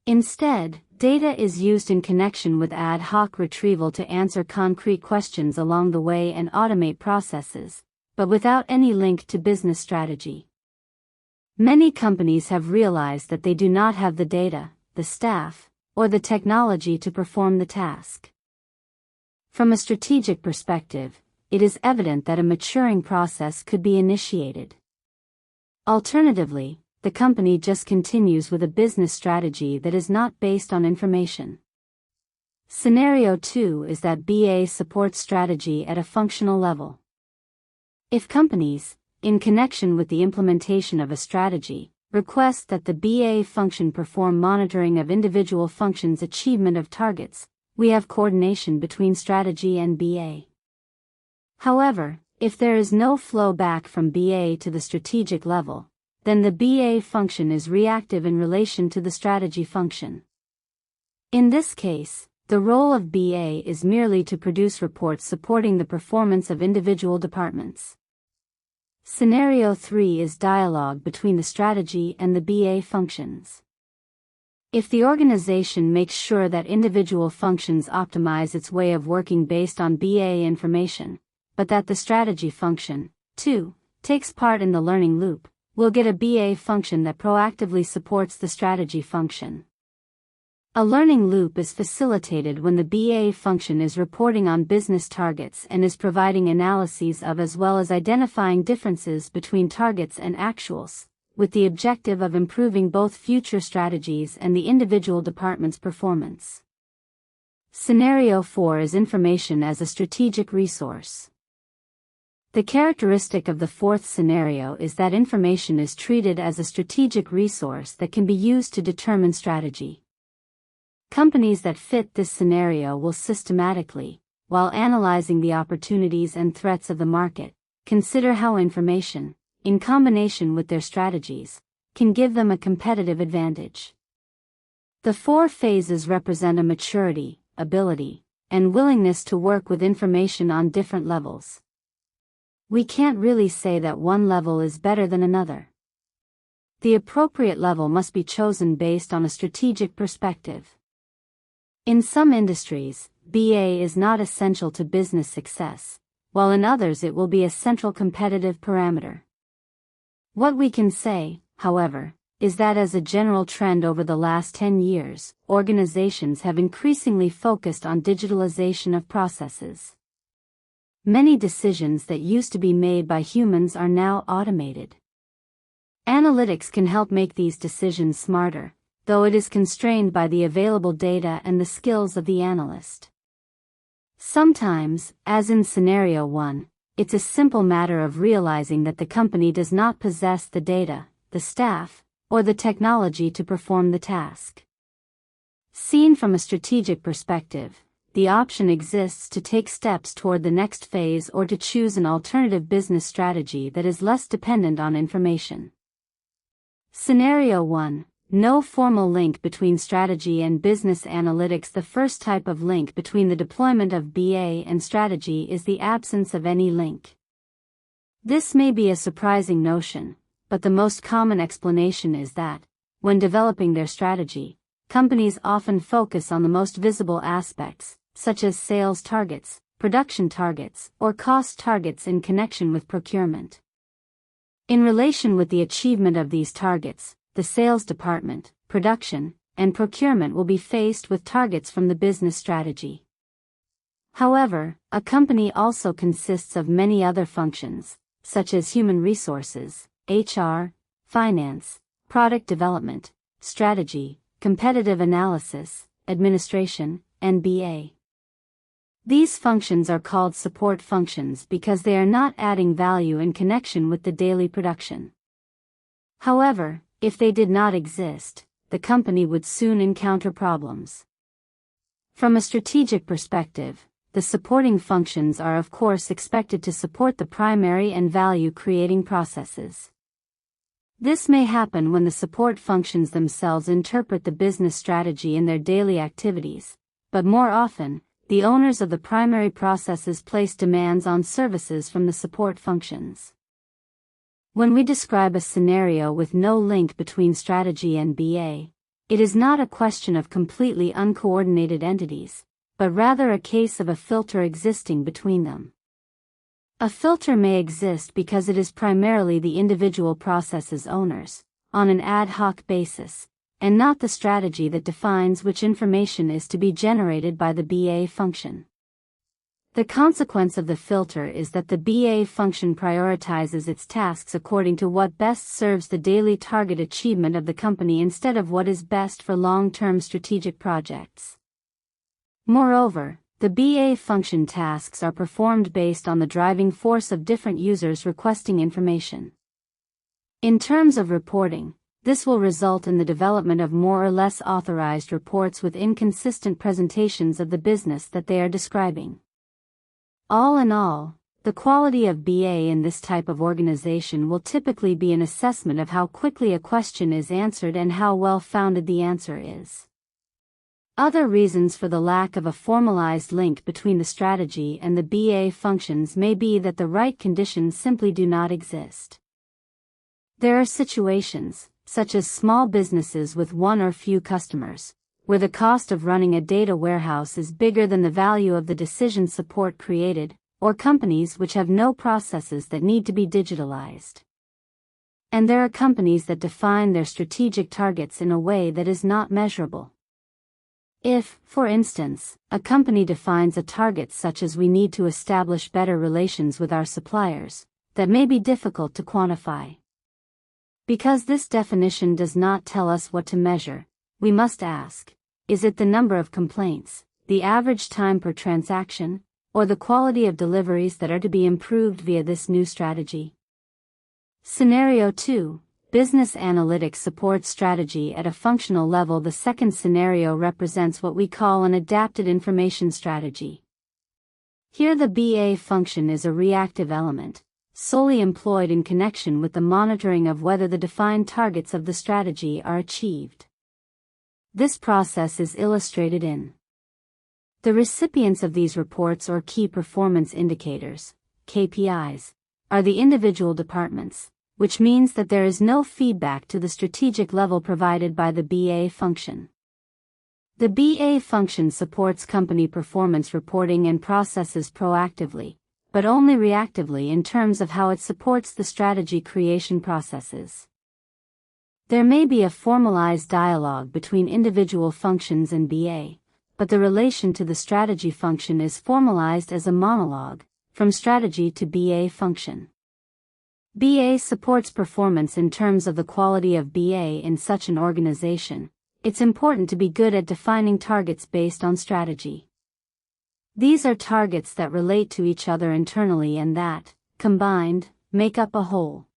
Instead, data is used in connection with ad hoc retrieval to answer concrete questions along the way and automate processes, but without any link to business strategy. Many companies have realized that they do not have the data, the staff, or the technology to perform the task. From a strategic perspective, it is evident that a maturing process could be initiated. Alternatively, the company just continues with a business strategy that is not based on information. Scenario 2 is that BA supports strategy at a functional level. If companies, in connection with the implementation of a strategy, request that the BA function perform monitoring of individual functions' achievement of targets, we have coordination between strategy and BA. However, if there is no flow back from BA to the strategic level, then the BA function is reactive in relation to the strategy function. In this case, the role of BA is merely to produce reports supporting the performance of individual departments. Scenario 3 is dialogue between the strategy and the BA functions. If the organization makes sure that individual functions optimize its way of working based on BA information, but that the strategy function, too, takes part in the learning loop, we'll get a BA function that proactively supports the strategy function. A learning loop is facilitated when the BA function is reporting on business targets and is providing analyses of as well as identifying differences between targets and actuals, with the objective of improving both future strategies and the individual department's performance. Scenario 4 is information as a strategic resource. The characteristic of the fourth scenario is that information is treated as a strategic resource that can be used to determine strategy. Companies that fit this scenario will systematically, while analyzing the opportunities and threats of the market, consider how information, in combination with their strategies, can give them a competitive advantage. The 4 phases represent a maturity, ability, and willingness to work with information on different levels. We can't really say that one level is better than another. The appropriate level must be chosen based on a strategic perspective. In some industries, BA is not essential to business success, while in others it will be a central competitive parameter. What we can say, however, is that as a general trend over the last 10 years, organizations have increasingly focused on digitalization of processes. Many decisions that used to be made by humans are now automated. Analytics can help make these decisions smarter, though it is constrained by the available data and the skills of the analyst. Sometimes, as in Scenario 1, it's a simple matter of realizing that the company does not possess the data, the staff, or the technology to perform the task. Seen from a strategic perspective, the option exists to take steps toward the next phase or to choose an alternative business strategy that is less dependent on information. Scenario 1. No formal link between strategy and business analytics. The first type of link between the deployment of BA and strategy is the absence of any link. This may be a surprising notion, but the most common explanation is that, when developing their strategy, companies often focus on the most visible aspects, such as sales targets, production targets, or cost targets in connection with procurement. In relation with the achievement of these targets, the sales department, production, and procurement will be faced with targets from the business strategy. However, a company also consists of many other functions, such as human resources, HR, finance, product development, strategy, competitive analysis, administration, and BA. These functions are called support functions because they are not adding value in connection with the daily production. However, if they did not exist, the company would soon encounter problems. From a strategic perspective, the supporting functions are of course expected to support the primary and value-creating processes. This may happen when the support functions themselves interpret the business strategy in their daily activities, but more often, the owners of the primary processes place demands on services from the support functions. When we describe a scenario with no link between strategy and BA, it is not a question of completely uncoordinated entities, but rather a case of a filter existing between them. A filter may exist because it is primarily the individual process's owners, on an ad hoc basis, and not the strategy that defines which information is to be generated by the BA function. The consequence of the filter is that the BA function prioritizes its tasks according to what best serves the daily target achievement of the company instead of what is best for long-term strategic projects. Moreover, the BA function tasks are performed based on the driving force of different users requesting information. In terms of reporting, this will result in the development of more or less authorized reports with inconsistent presentations of the business that they are describing. All in all, The quality of BA in this type of organization will typically be an assessment of how quickly a question is answered and how well-founded the answer is. Other reasons for the lack of a formalized link between the strategy and the BA functions may be that the right conditions simply do not exist. There are situations, such as small businesses with one or few customers, where the cost of running a data warehouse is bigger than the value of the decision support created, or companies which have no processes that need to be digitalized. And there are companies that define their strategic targets in a way that is not measurable. If, for instance, a company defines a target such as we need to establish better relations with our suppliers, that may be difficult to quantify. Because this definition does not tell us what to measure, we must ask, is it the number of complaints, the average time per transaction, or the quality of deliveries that are to be improved via this new strategy? Scenario 2. Business analytics supports strategy at a functional level. The second scenario represents what we call an adapted information strategy. Here the BA function is a reactive element, solely employed in connection with the monitoring of whether the defined targets of the strategy are achieved. This process is illustrated in the recipients of these reports, or key performance indicators, KPIs, are the individual departments, which means that there is no feedback to the strategic level provided by the BA function. The BA function supports company performance reporting and processes proactively, but only reactively in terms of how it supports the strategy creation processes. There may be a formalized dialogue between individual functions and BA, but the relation to the strategy function is formalized as a monologue, from strategy to BA function. BA supports performance in terms of the quality of BA in such an organization. It's important to be good at defining targets based on strategy. These are targets that relate to each other internally and that, combined, make up a whole.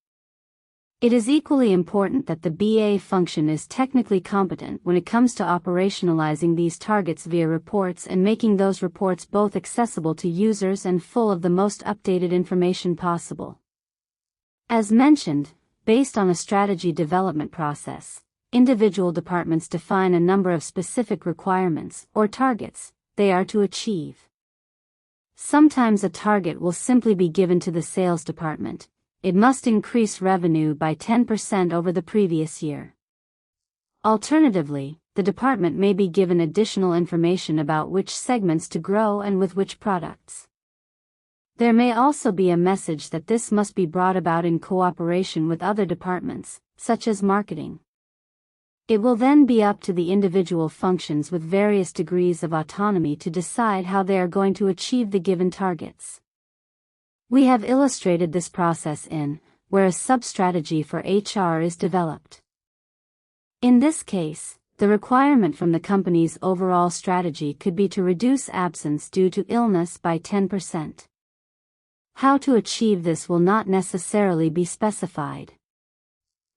It is equally important that the BA function is technically competent when it comes to operationalizing these targets via reports and making those reports both accessible to users and full of the most updated information possible. As mentioned, based on a strategy development process, individual departments define a number of specific requirements, or targets, they are to achieve. Sometimes a target will simply be given to the sales department. It must increase revenue by 10% over the previous year. Alternatively, the department may be given additional information about which segments to grow and with which products. There may also be a message that this must be brought about in cooperation with other departments, such as marketing. It will then be up to the individual functions with various degrees of autonomy to decide how they are going to achieve the given targets. We have illustrated this process where a sub-strategy for HR is developed. In this case, the requirement from the company's overall strategy could be to reduce absence due to illness by 10%. How to achieve this will not necessarily be specified.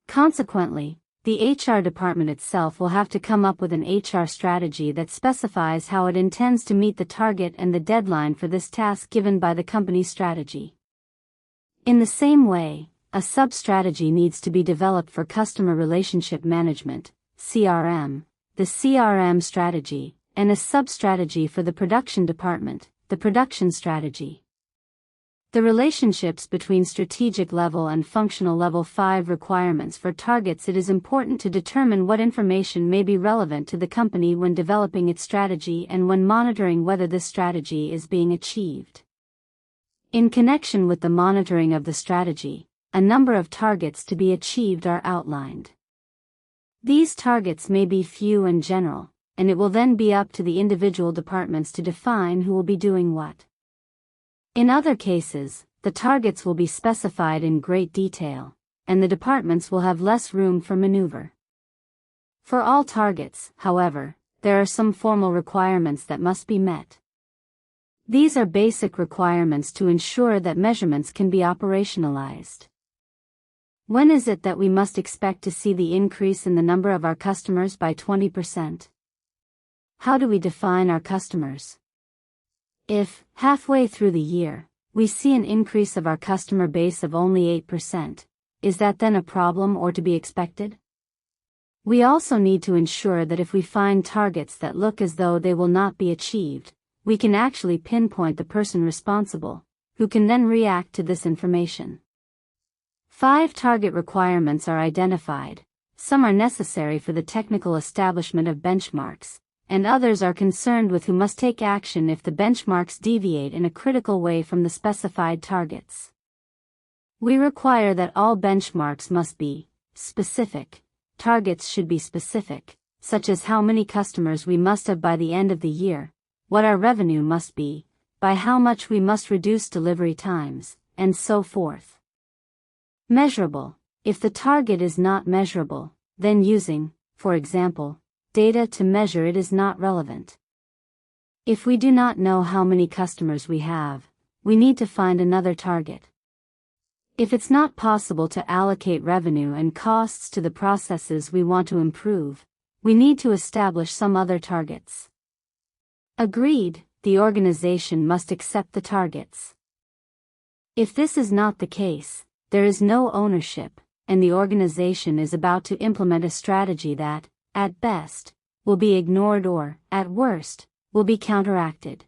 Consequently, the HR department itself will have to come up with an HR strategy that specifies how it intends to meet the target and the deadline for this task given by the company's strategy. In the same way, a sub-strategy needs to be developed for customer relationship management, CRM, the CRM strategy, and a sub-strategy for the production department, the production strategy. The relationships between strategic level and functional level 5 requirements for targets. It is important to determine what information may be relevant to the company when developing its strategy and when monitoring whether this strategy is being achieved. In connection with the monitoring of the strategy, a number of targets to be achieved are outlined. These targets may be few and general, and it will then be up to the individual departments to define who will be doing what. In other cases, the targets will be specified in great detail, and the departments will have less room for maneuver. For all targets, however, there are some formal requirements that must be met. These are basic requirements to ensure that measurements can be operationalized. When is it that we must expect to see the increase in the number of our customers by 20%? How do we define our customers? If, halfway through the year, we see an increase of our customer base of only 8%. Is that then a problem or to be expected? We also need to ensure that if we find targets that look as though they will not be achieved, we can actually pinpoint the person responsible, who can then react to this information. 5 target requirements are identified. Some are necessary for the technical establishment of benchmarks, and others are concerned with who must take action if the benchmarks deviate in a critical way from the specified targets. We require that all benchmarks must be specific. Targets should be specific, such as how many customers we must have by the end of the year, what our revenue must be, by how much we must reduce delivery times, and so forth. Measurable. If the target is not measurable, then using, for example, data to measure it is not relevant. If we do not know how many customers we have, we need to find another target. If it's not possible to allocate revenue and costs to the processes we want to improve, we need to establish some other targets. Agreed, the organization must accept the targets. If this is not the case, there is no ownership, and the organization is about to implement a strategy that, at best, will be ignored or, at worst, will be counteracted.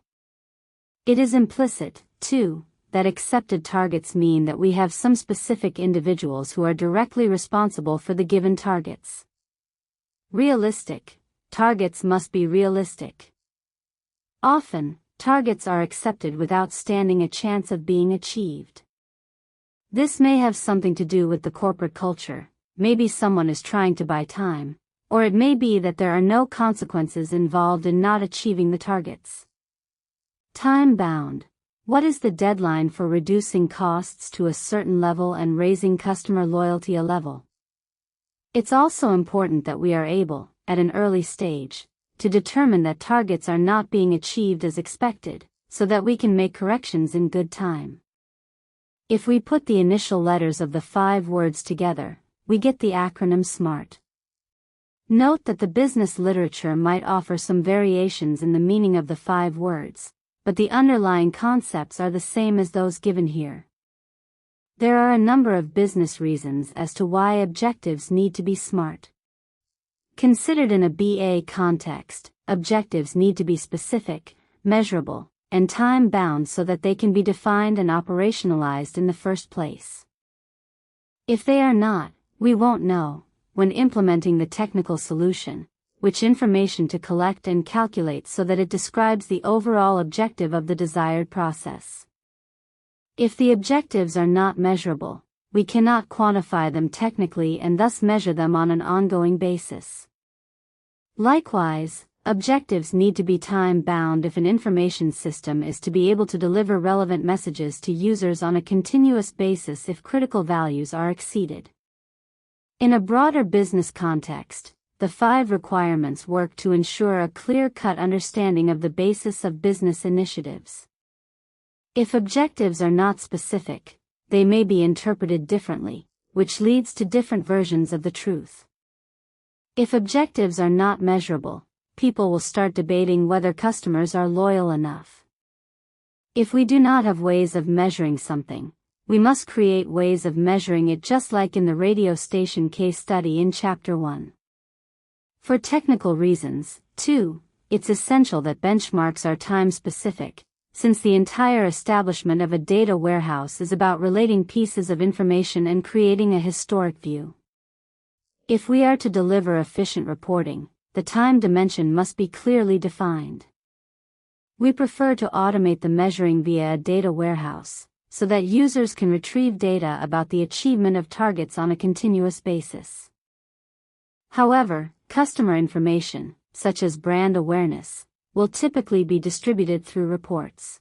It is implicit, too, that accepted targets mean that we have some specific individuals who are directly responsible for the given targets. Realistic. Targets must be realistic. Often, targets are accepted without standing a chance of being achieved. This may have something to do with the corporate culture, maybe someone is trying to buy time, or it may be that there are no consequences involved in not achieving the targets. Time-bound. What is the deadline for reducing costs to a certain level and raising customer loyalty a level? It's also important that we are able, at an early stage, to determine that targets are not being achieved as expected, so that we can make corrections in good time. If we put the initial letters of the 5 words together, we get the acronym SMART. Note that the business literature might offer some variations in the meaning of the 5 words, but the underlying concepts are the same as those given here. There are a number of business reasons as to why objectives need to be SMART. Considered in a BA context, objectives need to be specific, measurable, and time-bound so that they can be defined and operationalized in the first place. If they are not, we won't know, when implementing the technical solution, which information to collect and calculate so that it describes the overall objective of the desired process. If the objectives are not measurable, we cannot quantify them technically and thus measure them on an ongoing basis. Likewise, objectives need to be time-bound if an information system is to be able to deliver relevant messages to users on a continuous basis if critical values are exceeded. In a broader business context, the 5 requirements work to ensure a clear-cut understanding of the basis of business initiatives. If objectives are not specific, they may be interpreted differently, which leads to different versions of the truth. If objectives are not measurable, people will start debating whether customers are loyal enough. If we do not have ways of measuring something, we must create ways of measuring it, just like in the radio station case study in Chapter 1. For technical reasons, too, it's essential that benchmarks are time-specific, since the entire establishment of a data warehouse is about relating pieces of information and creating a historic view. If we are to deliver efficient reporting, the time dimension must be clearly defined. We prefer to automate the measuring via a data warehouse, so that users can retrieve data about the achievement of targets on a continuous basis. However, customer information, such as brand awareness, will typically be distributed through reports.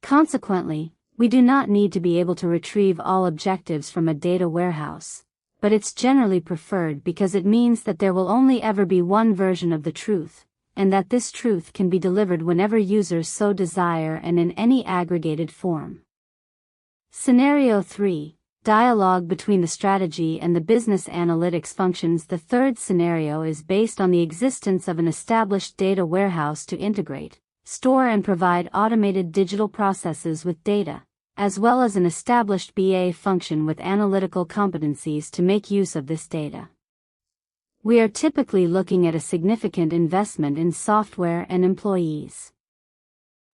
Consequently, we do not need to be able to retrieve all objectives from a data warehouse, but it's generally preferred because it means that there will only ever be one version of the truth, and that this truth can be delivered whenever users so desire and in any aggregated form. Scenario 3. Dialogue between the strategy and the business analytics functions. The third scenario is based on the existence of an established data warehouse to integrate, store and provide automated digital processes with data, as well as an established BA function with analytical competencies to make use of this data. We are typically looking at a significant investment in software and employees.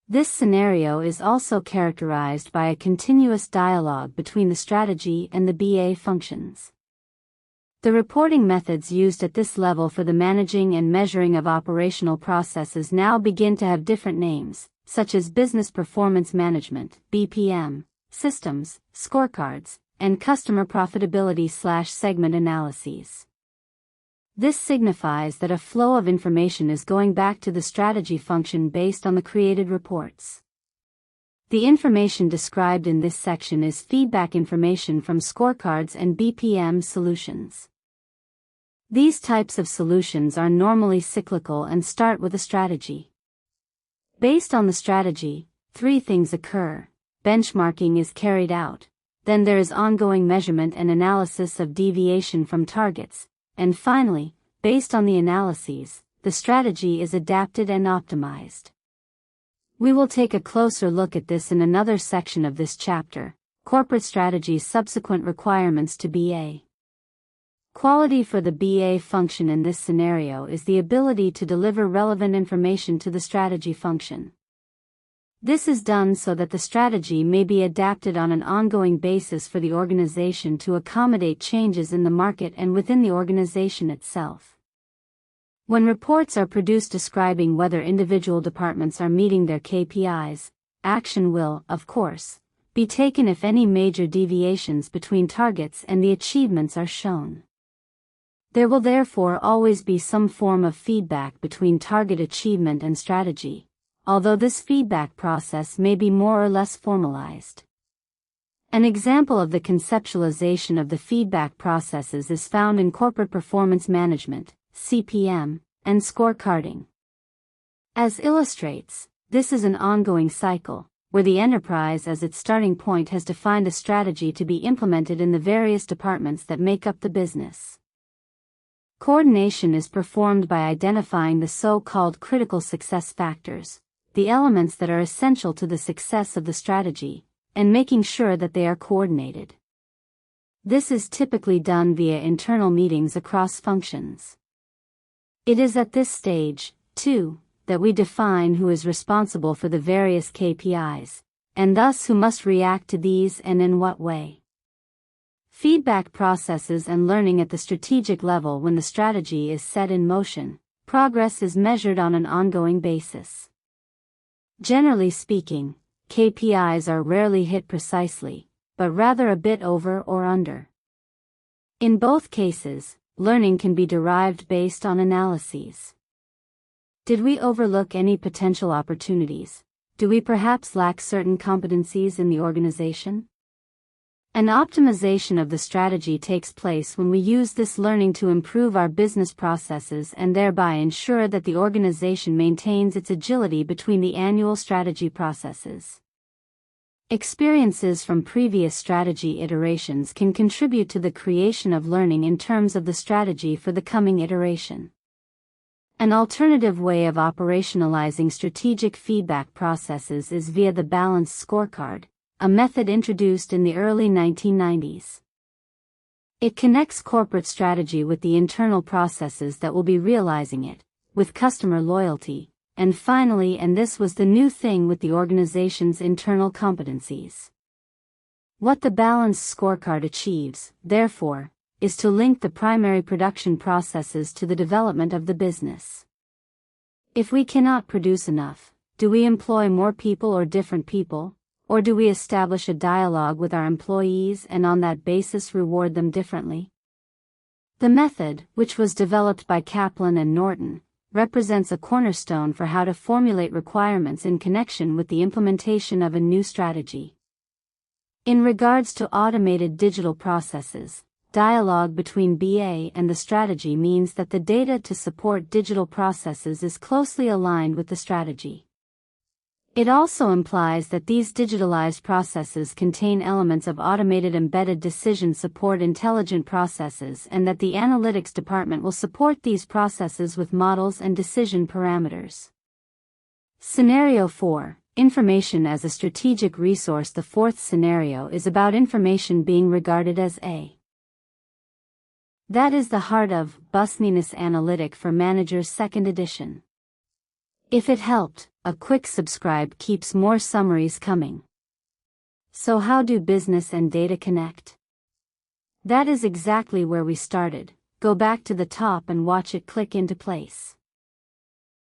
This scenario is also characterized by a continuous dialogue between the strategy and the BA functions. The reporting methods used at this level for the managing and measuring of operational processes now begin to have different names, such as Business Performance Management, BPM, systems, scorecards, and customer profitability/segment analyses. This signifies that a flow of information is going back to the strategy function based on the created reports. The information described in this section is feedback information from scorecards and BPM solutions. These types of solutions are normally cyclical and start with a strategy. Based on the strategy, three things occur. Benchmarking is carried out. Then there is ongoing measurement and analysis of deviation from targets. And finally, based on the analyses, the strategy is adapted and optimized. We will take a closer look at this in another section of this chapter, Corporate Strategy's Subsequent Requirements to BA. Quality for the BA function in this scenario is the ability to deliver relevant information to the strategy function. This is done so that the strategy may be adapted on an ongoing basis for the organization to accommodate changes in the market and within the organization itself. When reports are produced describing whether individual departments are meeting their KPIs, action will, of course, be taken if any major deviations between targets and the achievements are shown. There will therefore always be some form of feedback between target achievement and strategy, although this feedback process may be more or less formalized. An example of the conceptualization of the feedback processes is found in corporate performance management, CPM, and scorecarding. As illustrates, this is an ongoing cycle, where the enterprise as its starting point has defined a strategy to be implemented in the various departments that make up the business. Coordination is performed by identifying the so-called critical success factors, the elements that are essential to the success of the strategy, and making sure that they are coordinated. This is typically done via internal meetings across functions. It is at this stage, too, that we define who is responsible for the various KPIs, and thus who must react to these and in what way. Feedback processes and learning at the strategic level. When the strategy is set in motion, progress is measured on an ongoing basis. Generally speaking, KPIs are rarely hit precisely, but rather a bit over or under. In both cases, learning can be derived based on analyses. Did we overlook any potential opportunities? Do we perhaps lack certain competencies in the organization? An optimization of the strategy takes place when we use this learning to improve our business processes and thereby ensure that the organization maintains its agility between the annual strategy processes. Experiences from previous strategy iterations can contribute to the creation of learning in terms of the strategy for the coming iteration. An alternative way of operationalizing strategic feedback processes is via the balanced scorecard, a method introduced in the early 1990s. It connects corporate strategy with the internal processes that will be realizing it, with customer loyalty, and finally, and this was the new thing, with the organization's internal competencies. What the balanced scorecard achieves, therefore, is to link the primary production processes to the development of the business. If we cannot produce enough, do we employ more people or different people? Or do we establish a dialogue with our employees and on that basis reward them differently? The method, which was developed by Kaplan and Norton, represents a cornerstone for how to formulate requirements in connection with the implementation of a new strategy. In regards to automated digital processes, dialogue between BA and the strategy means that the data to support digital processes is closely aligned with the strategy. It also implies that these digitalized processes contain elements of automated embedded decision support intelligent processes and that the analytics department will support these processes with models and decision parameters. Scenario 4. Information as a strategic resource. The fourth scenario is about information being regarded as a. That is the heart of Busniness Analytic for Managers 2nd edition. If it helped, a quick subscribe keeps more summaries coming. So how do business and data connect? That is exactly where we started. Go back to the top and watch it click into place.